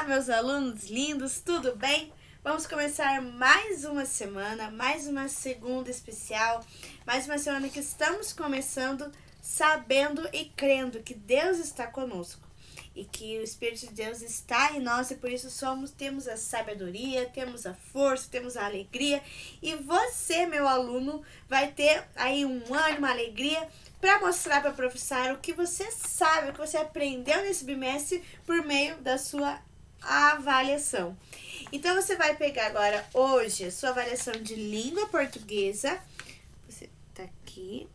Olá, meus alunos lindos, tudo bem? Vamos começar mais uma semana, mais uma segunda especial, mais uma semana que estamos começando sabendo e crendo que Deus está conosco e que o Espírito de Deus está em nós e por isso temos a sabedoria, temos a força, temos a alegria e você, meu aluno, vai ter aí um ânimo, uma alegria para mostrar para o professor o que você sabe, o que você aprendeu nesse bimestre por meio da sua avaliação. Então, você vai pegar agora, hoje, a sua avaliação de língua portuguesa. Você tá aqui.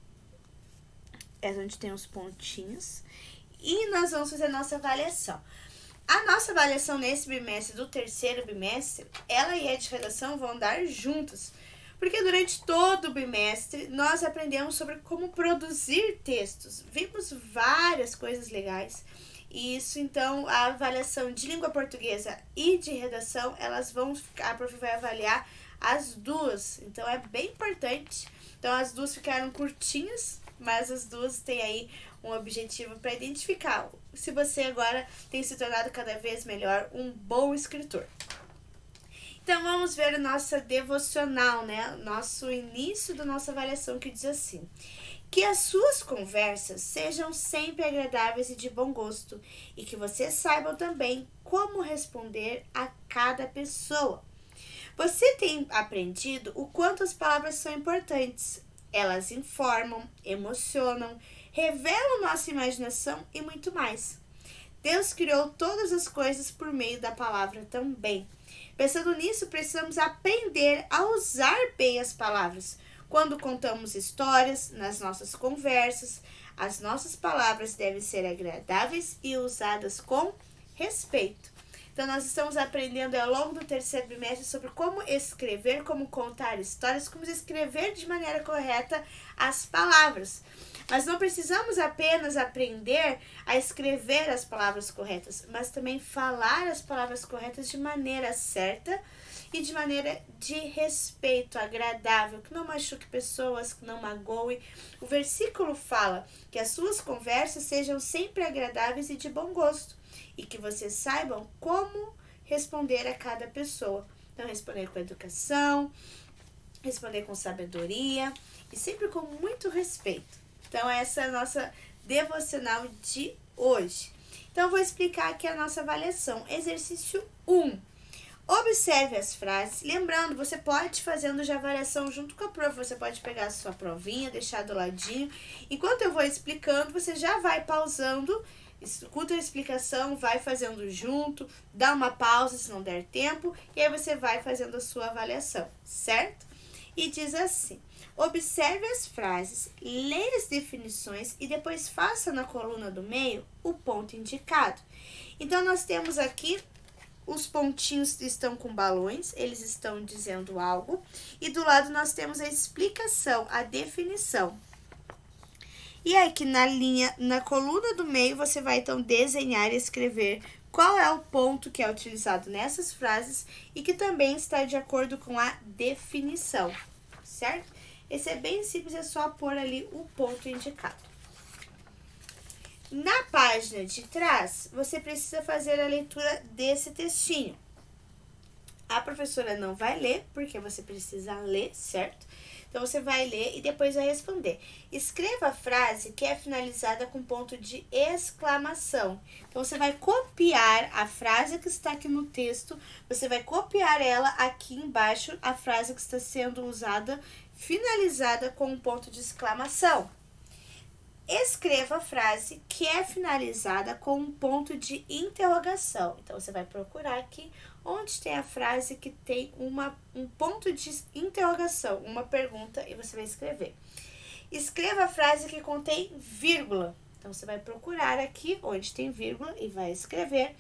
É onde tem os pontinhos. E nós vamos fazer a nossa avaliação. A nossa avaliação nesse bimestre, do terceiro bimestre, ela e a de redação vão dar juntas. Porque durante todo o bimestre, nós aprendemos sobre como produzir textos. Vimos várias coisas legais. E isso, então, a avaliação de língua portuguesa e de redação, a prof vai avaliar as duas. Então, é bem importante. Então, as duas ficaram curtinhas, mas as duas têm aí um objetivo para identificar se você agora tem se tornado cada vez melhor um bom escritor. Então, vamos ver a nossa devocional, né? Nosso início da nossa avaliação, que diz assim: que as suas conversas sejam sempre agradáveis e de bom gosto, e que vocês saibam também como responder a cada pessoa. Você tem aprendido o quanto as palavras são importantes. Elas informam, emocionam, revelam nossa imaginação e muito mais. Deus criou todas as coisas por meio da palavra também. Pensando nisso, precisamos aprender a usar bem as palavras. Quando contamos histórias, nas nossas conversas, as nossas palavras devem ser agradáveis e usadas com respeito. Então, nós estamos aprendendo ao longo do terceiro bimestre sobre como escrever, como contar histórias, como escrever de maneira correta as palavras. Mas não precisamos apenas aprender a escrever as palavras corretas, mas também falar as palavras corretas de maneira certa e de maneira de respeito, agradável, que não machuque pessoas, que não magoe. O versículo fala que as suas conversas sejam sempre agradáveis e de bom gosto, e que vocês saibam como responder a cada pessoa. Então, responder com educação, responder com sabedoria e sempre com muito respeito. Então, essa é a nossa devocional de hoje. Então, eu vou explicar aqui a nossa avaliação. Exercício 1. Observe as frases. Lembrando, você pode fazendo já avaliação junto com a prof. Você pode pegar a sua provinha, deixar do ladinho. Enquanto eu vou explicando, você já vai pausando, escuta a explicação, vai fazendo junto, dá uma pausa se não der tempo, e aí você vai fazendo a sua avaliação, certo? E diz assim: observe as frases, leia as definições e depois faça na coluna do meio o ponto indicado. Então, nós temos aqui os pontinhos estão com balões, eles estão dizendo algo. E do lado nós temos a explicação, a definição. E aqui na coluna do meio, você vai então desenhar e escrever qual é o ponto que é utilizado nessas frases e que também está de acordo com a definição, certo? Esse é bem simples, é só pôr ali o ponto indicado. Na página de trás, você precisa fazer a leitura desse textinho. A professora não vai ler, porque você precisa ler, certo? Então, você vai ler e depois vai responder. Escreva a frase que é finalizada com ponto de exclamação. Então, você vai copiar a frase que está aqui no texto, você vai copiar ela aqui embaixo, a frase que está sendo usada, finalizada com um ponto de exclamação. Escreva a frase que é finalizada com um ponto de interrogação. Então, você vai procurar aqui onde tem a frase que tem um ponto de interrogação, uma pergunta, e você vai escrever. Escreva a frase que contém vírgula. Então, você vai procurar aqui onde tem vírgula e vai escrever.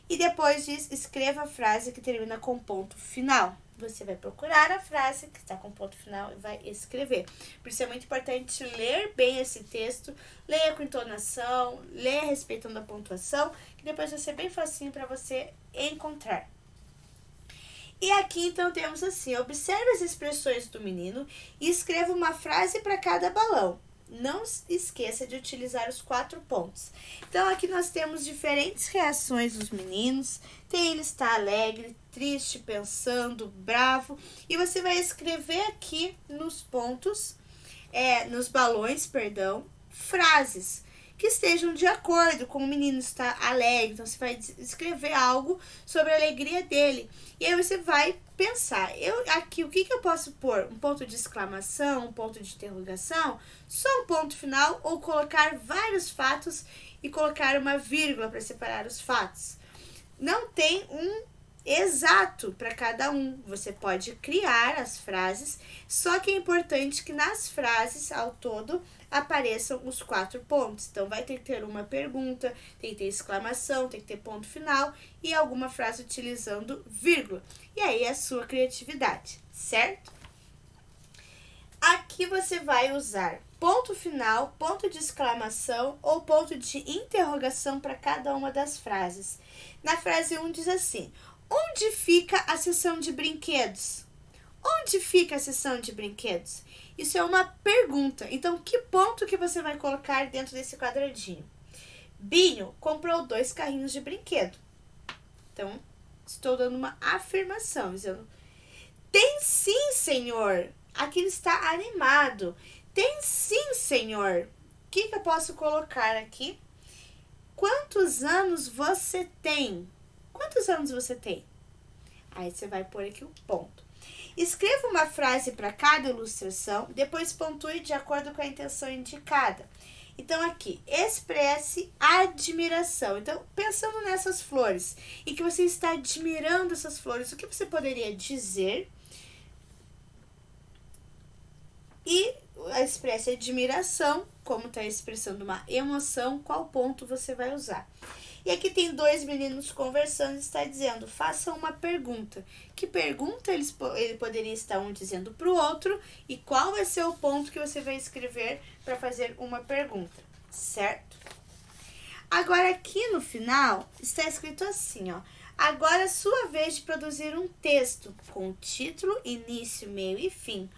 E depois diz, escreva a frase que termina com ponto final. Você vai procurar a frase que está com ponto final e vai escrever. Por isso é muito importante ler bem esse texto, leia com entonação, leia respeitando a pontuação, que depois vai ser bem facinho para você encontrar. E aqui então temos assim: observe as expressões do menino e escreva uma frase para cada balão. não esqueça de utilizar os 4 pontos. Então, aqui nós temos diferentes reações dos meninos. Tem ele está alegre, triste, pensando, bravo. E você vai escrever aqui nos pontos, nos balões, perdão, frases que estejam de acordo com o menino estar alegre. Então, você vai escrever algo sobre a alegria dele. E aí você vai pensar, aqui, o que eu posso pôr? Um ponto de exclamação, um ponto de interrogação, só um ponto final, ou colocar vários fatos e colocar uma vírgula para separar os fatos. Não tem um exato para cada um. Você pode criar as frases, só que é importante que nas frases, ao todo, apareçam os 4 pontos. Então, vai ter que ter uma pergunta, tem que ter exclamação, tem que ter ponto final e alguma frase utilizando vírgula. E aí é a sua criatividade, certo? Aqui você vai usar ponto final, ponto de exclamação ou ponto de interrogação para cada uma das frases. Na frase 1 diz assim: onde fica a seção de brinquedos? Onde fica a seção de brinquedos? Isso é uma pergunta. Então, que ponto que você vai colocar dentro desse quadradinho? Binho comprou 2 carrinhos de brinquedo. Então, estou dando uma afirmação, dizendo: tem sim, senhor. Aqui ele está animado. Tem sim, senhor. O que eu posso colocar aqui? Quantos anos você tem? Quantos anos você tem? Aí você vai pôr aqui o ponto. Escreva uma frase para cada ilustração, depois pontue de acordo com a intenção indicada. Então, aqui, expresse admiração. Então, pensando nessas flores e que você está admirando essas flores, o que você poderia dizer? E expresse admiração, como está expressando uma emoção, qual ponto você vai usar. E aqui tem 2 meninos conversando e está dizendo: faça uma pergunta. Que pergunta ele poderia estar um dizendo para o outro e qual vai ser o ponto que você vai escrever para fazer uma pergunta, certo? Agora aqui no final está escrito assim, ó: agora é sua vez de produzir um texto com título, início, meio e fim.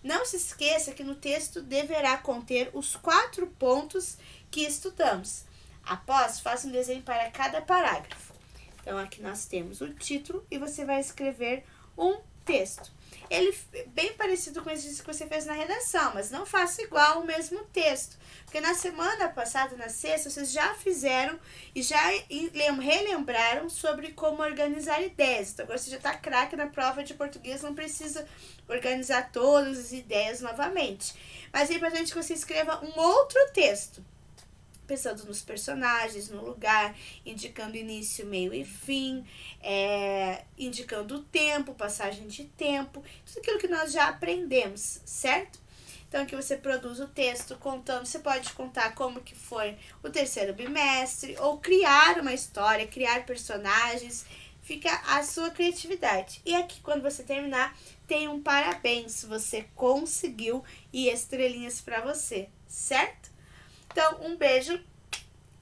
Não se esqueça que no texto deverá conter os 4 pontos que estudamos. Após, faça um desenho para cada parágrafo. Então, aqui nós temos o título e você vai escrever um texto. Ele é bem parecido com esse que você fez na redação, mas não faça igual o mesmo texto. Porque na semana passada, na sexta, vocês já fizeram e já relembraram sobre como organizar ideias. Então, agora você já está craque na prova de português, não precisa organizar todas as ideias novamente. Mas é importante que você escreva um outro texto, pensando nos personagens, no lugar, indicando início, meio e fim, indicando o tempo, passagem de tempo, tudo aquilo que nós já aprendemos, certo? Então, aqui você produz o texto contando, você pode contar como que foi o 3º bimestre, ou criar uma história, criar personagens, fica a sua criatividade. E aqui, quando você terminar, tem um parabéns, você conseguiu, e estrelinhas para você, certo? Então, um beijo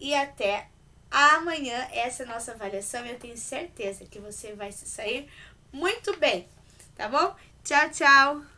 e até amanhã. Essa é a nossa avaliação e eu tenho certeza que você vai se sair muito bem, tá bom? Tchau, tchau!